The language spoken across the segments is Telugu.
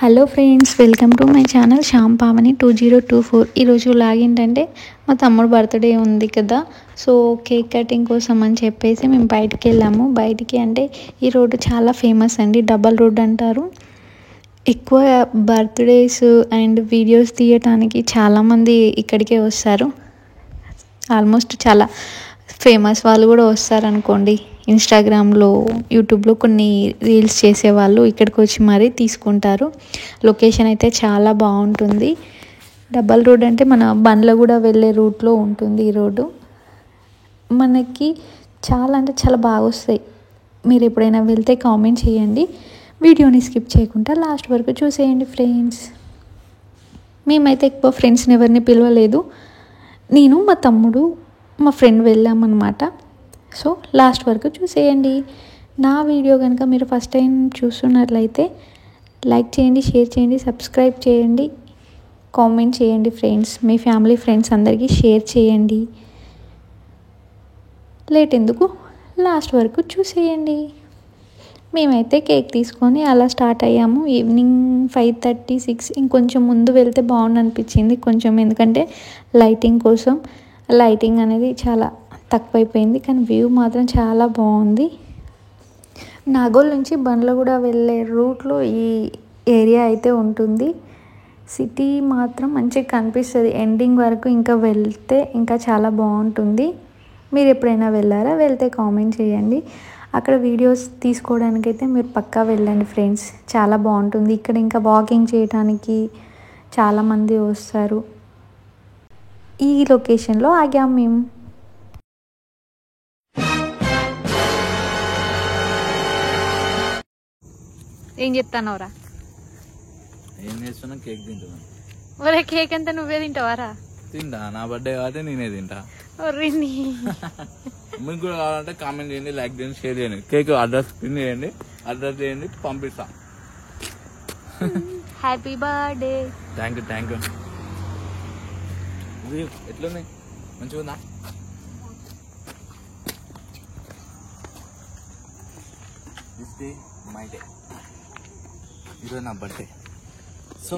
Hello friends, welcome to my channel Shyam Pavani 2024. ఈరోజు లాగేంటంటే మా తమ్ముడు బర్త్డే ఉంది కదా, సో కేక్ కటింగ్ కోసం అని చెప్పేసి మేము బయటికి వెళ్ళాము. బయటికి అంటే ఈ రోడ్డు చాలా ఫేమస్ అండి, డబల్ రోడ్ అంటారు. ఎక్కువ బర్త్డేస్ అండ్ వీడియోస్ తీయటానికి చాలామంది ఇక్కడికే వస్తారు. ఆల్మోస్ట్ చాలా ఫేమస్ వాళ్ళు కూడా వస్తారనుకోండి. ఇన్స్టాగ్రామ్లో, యూట్యూబ్లో కొన్ని రీల్స్ చేసేవాళ్ళు ఇక్కడికి వచ్చి మరీ తీసుకుంటారు. లొకేషన్ అయితే చాలా బాగుంటుంది. డబల్ రోడ్ అంటే మన బండ్ల కూడా వెళ్ళే రూట్లో ఉంటుంది ఈ రోడ్డు. మనకి చాలా అంటే చాలా బాగా వస్తాయి. మీరు ఎప్పుడైనా వెళ్తే కామెంట్ చేయండి. వీడియోని స్కిప్ చేయకుండా లాస్ట్ వరకు చూసేయండి ఫ్రెండ్స్. మేమైతే ఎక్కువ ఫ్రెండ్స్ని ఎవరిని పిలవలేదు. నేను, మా తమ్ముడు, మా ఫ్రెండ్ వెళ్ళామన్నమాట. సో లాస్ట్ వరకు చూసేయండి. నా వీడియో కనుక మీరు ఫస్ట్ టైం చూస్తున్నట్లయితే లైక్ చేయండి, షేర్ చేయండి, సబ్స్క్రైబ్ చేయండి, కామెంట్ చేయండి ఫ్రెండ్స్. మీ ఫ్యామిలీ ఫ్రెండ్స్ అందరికీ షేర్ చేయండి. లేట్ ఎందుకు, లాస్ట్ వరకు చూసేయండి. మేమైతే కేక్ తీసుకొని అలా స్టార్ట్ అయ్యాము. ఈవినింగ్ 5:36. ఇంకొంచెం ముందు వెళ్తే బాగుండు అనిపించింది కొంచెం, ఎందుకంటే లైటింగ్ కోసం. లైటింగ్ అనేది చాలా తక్కువైపోయింది, కానీ వ్యూ మాత్రం చాలా బాగుంది. నాగోల్ నుంచి బండ్లగూడ వెళ్ళే రూట్లో ఈ ఏరియా అయితే ఉంటుంది. సిటీ మాత్రం మంచిగా కనిపిస్తుంది ఎండింగ్ వరకు. ఇంకా వెళ్తే ఇంకా చాలా బాగుంటుంది. మీరు ఎప్పుడైనా వెళ్ళారా? వెళ్తే కామెంట్ చేయండి. అక్కడ వీడియోస్ తీసుకోవడానికైతే మీరు పక్కా వెళ్ళండి ఫ్రెండ్స్, చాలా బాగుంటుంది. ఇక్కడ ఇంకా వాకింగ్ చేయడానికి చాలామంది వస్తారు. ఈ లొకేషన్లో ఆగాము మేము. ఏం చెప్తానవరా? ఏం చేస్తున్నా? కేక్ తింటున్నా. ఒరే, కేక్ అంతా నువ్వే తింటావారా? తింటా, నా బర్త్డే కాబట్టి నేనే తింటా. మీకు కూడా కావాలంటే కామెంట్ చేయండి, లైక్ చేయండి, షేర్ చేయండి. కేక్ అడ్రస్ పిన్ చేయండి, అడ్రస్ చేయండి, పంపిస్తా. Happy birthday. Thank you. ఇది ఎట్లుంది? మంచిగా ఉందా? This day my day. ఈరోజు నా బర్త్డే. సో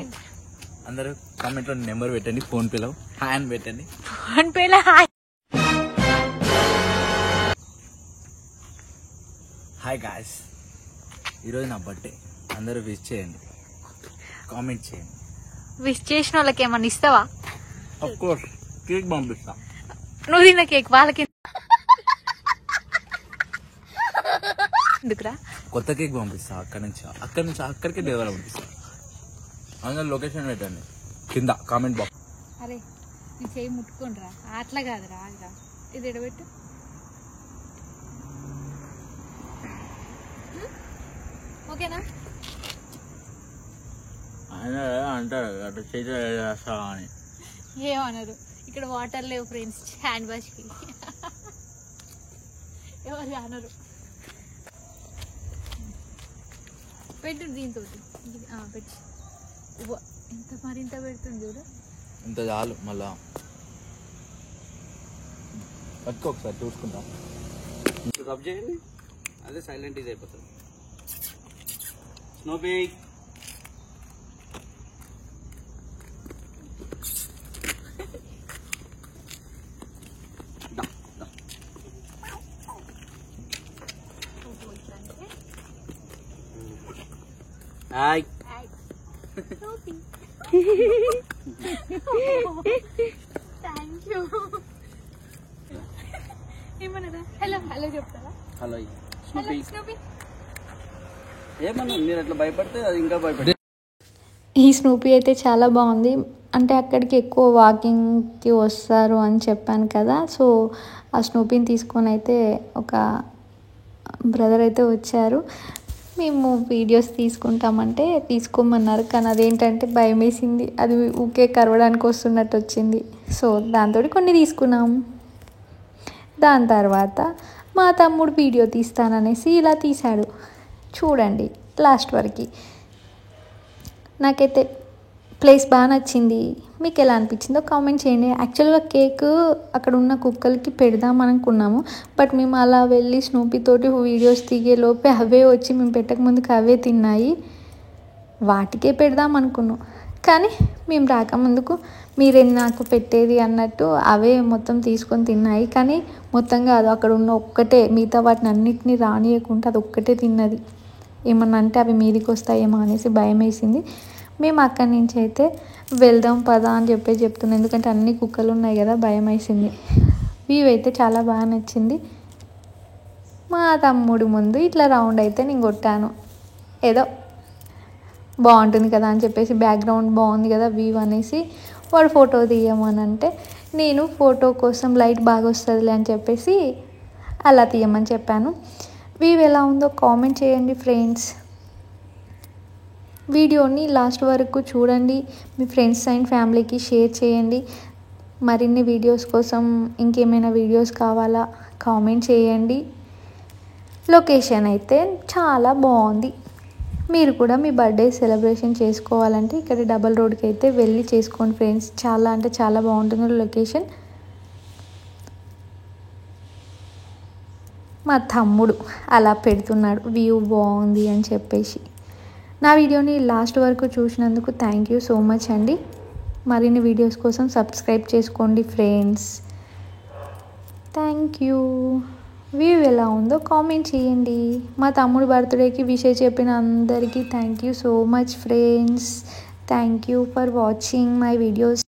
అందరూ కామెంట్లో నెంబర్ పెట్టండి, ఫోన్ పేలో హాయ్ అని పెట్టండి. ఫోన్ పేలో హాయ్. హాయ్ గాయ్స్, ఈరోజు నా బర్త్డే. అందరూ విష్ చేయండి, కామెంట్ చేయండి. విష్ చేసిన వాళ్ళకి ఏమన్నా ఇస్తావా? ఆఫ్ కోర్స్ కేక్ పంపిస్తా. నువ్వు తిన్న కేక్ వాళ్ళకి ఎందుకురా? కొత్త కేక్ పంపిస్తా. అక్కడి నుంచి అక్కడికే డెలివరీ పంపిస్తా. అందరూ లొకేషన్ పెట్టండి కింద కామెంట్ బాక్స్. అరే, నీ చేయి ముట్టుకోండిరా. అట్లా కాదురా, ఆగిరా. ఇది ఎడబెట్టు. ఓకేనా? ఆయన అంటారు అట్లా చేస్తా అని. ఏమన్నారు? ఇక్కడ వాటర్ లేవు ఫ్రెండ్స్, హ్యాండ్ వాష్కి. ఎవరు అనరు. పెట్టు దీంతో పెట్టి. ఎంత మరింత పెడుతుంది చూడు. ఇంత చాలు. మళ్ళా పట్టుకో, ఒకసారి చూసుకుంటా. రబ్ చేయండి, అదే సైలెంట్ ఇది అయిపోతుంది. Snoopy hi. Thank you. ఏమన్నారా? హలో హలో చెప్తారా? Hello hello Snoopy. ఏమన్నా మీరు అట్లా భయపడితే అది ఇంకా భయపడి. ఈ స్నూపీ అయితే చాలా బాగుంది. అంటే అక్కడికి ఎక్కువ వాకింగ్కి వస్తారు అని చెప్పాను కదా, సో ఆ స్నూపీని తీసుకొని అయితే ఒక బ్రదర్ అయితే వచ్చారు. మేము వీడియోస్ తీసుకుంటామంటే తీసుకోమన్నారు, కానీ అదేంటంటే భయం వేసింది. అది ఊకే కరవడానికి వస్తున్నట్టు వచ్చింది. సో దాంతో కొన్ని తీసుకున్నాము. దాని తర్వాత మా తమ్ముడు వీడియో తీస్తాననేసి ఇలా తీశాడు. చూడండి లాస్ట్ వరకు. నాకైతే ప్లేస్ బాగా నచ్చింది. మీకు ఎలా అనిపించిందో కామెంట్ చేయండి. యాక్చువల్గా కేక్ అక్కడ ఉన్న కుక్కలకి పెడదాం అనుకున్నాము, బట్ మేము అలా వెళ్ళి స్నూపీ తోటి వీడియోస్ దిగే లోపే అవే వచ్చి మేము పెట్టక ముందుకు అవే తిన్నాయి. వాటికే పెడదాం అనుకున్నాం. కానీ మేము రాకముందుకు మీరే నాకు పెట్టేది అన్నట్టు అవే మొత్తం తీసుకొని తిన్నాయి. కానీ మొత్తం కాదు, అక్కడ ఉన్న ఒక్కటే, మిగతా వాటిని అన్నిటినీ రానియకుండా అది ఒక్కటే తిన్నది. ఏమన్నా అంటే అవి మీదికి వస్తాయేమో అనేసి భయం వేసింది. మేము అక్కడి నుంచి అయితే వెళ్దాం పదా అని చెప్తున్నాం, ఎందుకంటే అన్ని కుక్కలు ఉన్నాయి కదా, భయం వేసింది. వ్యూ అయితే చాలా బాగా నచ్చింది. మా తమ్ముడు ముందు ఇట్లా రౌండ్ అయితే నేను కొట్టాను, ఏదో బాగుంటుంది కదా అని చెప్పేసి, బ్యాక్గ్రౌండ్ బాగుంది కదా వ్యూ అనేసి వాడు ఫోటో తీయమని అంటే నేను ఫోటో కోసం లైట్ బాగా వస్తుందిలే అని చెప్పేసి అలా తీయమని చెప్పాను. వ్యూ ఎలా ఉందో కామెంట్ చేయండి ఫ్రెండ్స్. వీడియోని లాస్ట్ వరకు చూడండి, మీ ఫ్రెండ్స్ అండ్ ఫ్యామిలీకి షేర్ చేయండి. మరిన్ని వీడియోస్ కోసం ఇంకేమైనా వీడియోస్ కావాలా కామెంట్ చేయండి. లొకేషన్ అయితే చాలా బాగుంది. మీరు కూడా మీ బర్త్డే సెలబ్రేషన్ చేసుకోవాలంటే ఇక్కడ డబల్ రోడ్కి అయితే వెళ్ళి చేసుకోండి ఫ్రెండ్స్. చాలా అంటే చాలా బాగుంటుంది లొకేషన్. మా తమ్ముడు అలా పెడుతున్నాడు వ్యూ బాగుంది అని చెప్పేసి. నా వీడియోని లాస్ట్ వరకు చూసినందుకు థ్యాంక్ యూ సో మచ్ అండి. మరిన్ని వీడియోస్ కోసం సబ్స్క్రైబ్ చేసుకోండి ఫ్రెండ్స్. Thank you. వ్యూ ఎలా ఉందో కామెంట్ చేయండి. మా తమ్ముడు బర్త్డేకి విషెస్ చెప్పిన అందరికీ thank you so much friends. Thank you for watching my videos.